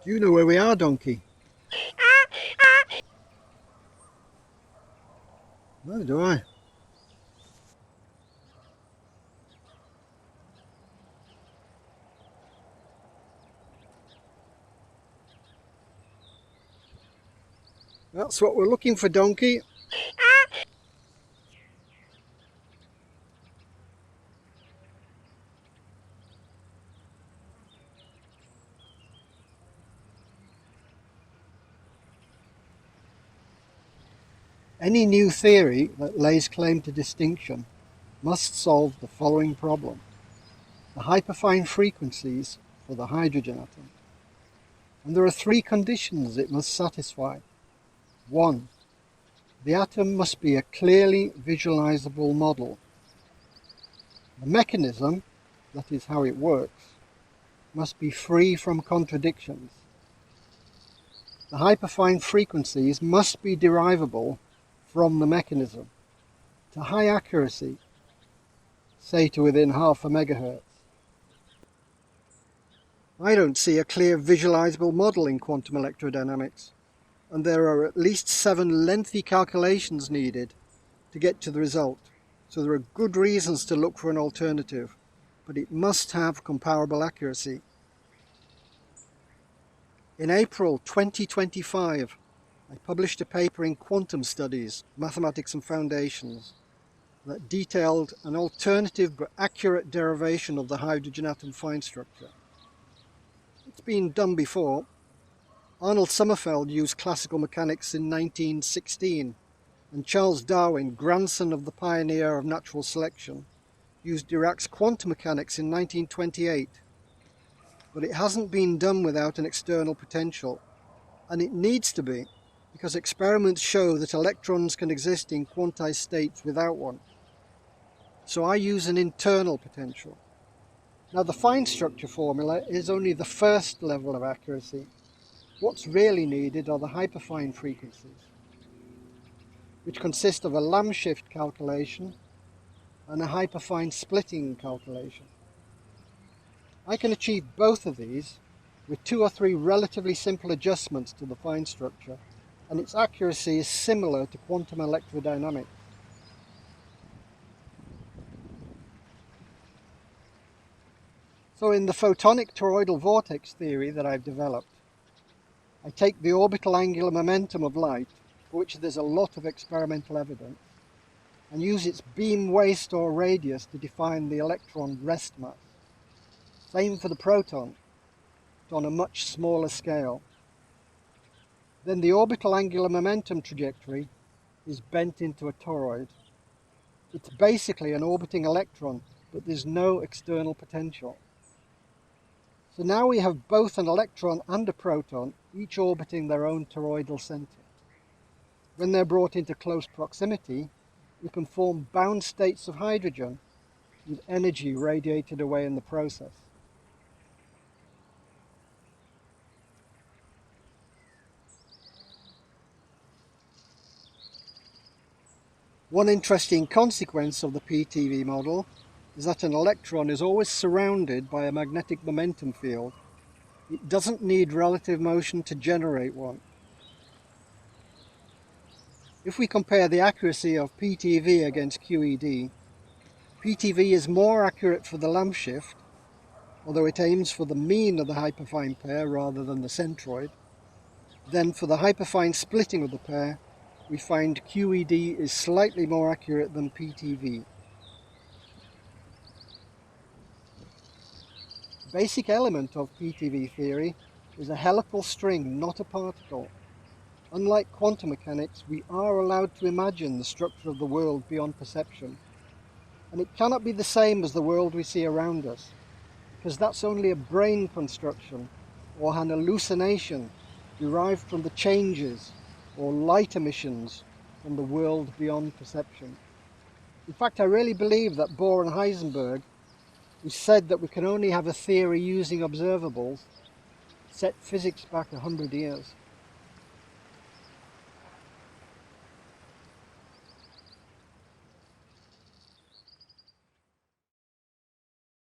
Do you know where we are, donkey? Neither do I. That's what we're looking for, donkey. Any new theory that lays claim to distinction must solve the following problem: the hyperfine frequencies for the hydrogen atom. And there are three conditions it must satisfy. 1. The atom must be a clearly visualizable model. The mechanism, that is how it works, must be free from contradictions. The hyperfine frequencies must be derivable from the mechanism to high accuracy, say to within half a megahertz. I don't see a clear visualizable model in quantum electrodynamics, and there are at least 7 lengthy calculations needed to get to the result, so there are good reasons to look for an alternative, but it must have comparable accuracy. In April 2025, I published a paper in Quantum Studies, Mathematics and Foundations, that detailed an alternative but accurate derivation of the hydrogen atom fine structure. It's been done before. Arnold Sommerfeld used classical mechanics in 1916, and Charles Darwin, grandson of the pioneer of natural selection, used Dirac's quantum mechanics in 1928. But it hasn't been done without an external potential, and it needs to be, because experiments show that electrons can exist in quantized states without one. So I use an internal potential. Now, the fine structure formula is only the first level of accuracy. What's really needed are the hyperfine frequencies, which consist of a Lamb shift calculation and a hyperfine splitting calculation. I can achieve both of these with 2 or 3 relatively simple adjustments to the fine structure, and its accuracy is similar to quantum electrodynamics. So in the photonic toroidal vortex theory that I've developed, I take the orbital angular momentum of light, for which there's a lot of experimental evidence, and use its beam waist or radius to define the electron rest mass. Same for the proton, but on a much smaller scale. Then the orbital angular momentum trajectory is bent into a toroid. It's basically an orbiting electron, but there's no external potential. So now we have both an electron and a proton, each orbiting their own toroidal center. When they're brought into close proximity, we can form bound states of hydrogen with energy radiated away in the process. One interesting consequence of the PTV model is that an electron is always surrounded by a magnetic momentum field. It doesn't need relative motion to generate one. If we compare the accuracy of PTV against QED, PTV is more accurate for the Lamb shift, although it aims for the mean of the hyperfine pair rather than the centroid. Then for the hyperfine splitting of the pair, we find QED is slightly more accurate than PTV. The basic element of PTV theory is a helical string, not a particle. Unlike quantum mechanics, we are allowed to imagine the structure of the world beyond perception. And it cannot be the same as the world we see around us, because that's only a brain construction or an hallucination derived from the changes or light emissions from the world beyond perception. In fact, I really believe that Bohr and Heisenberg, who said that we can only have a theory using observables, set physics back 100 years.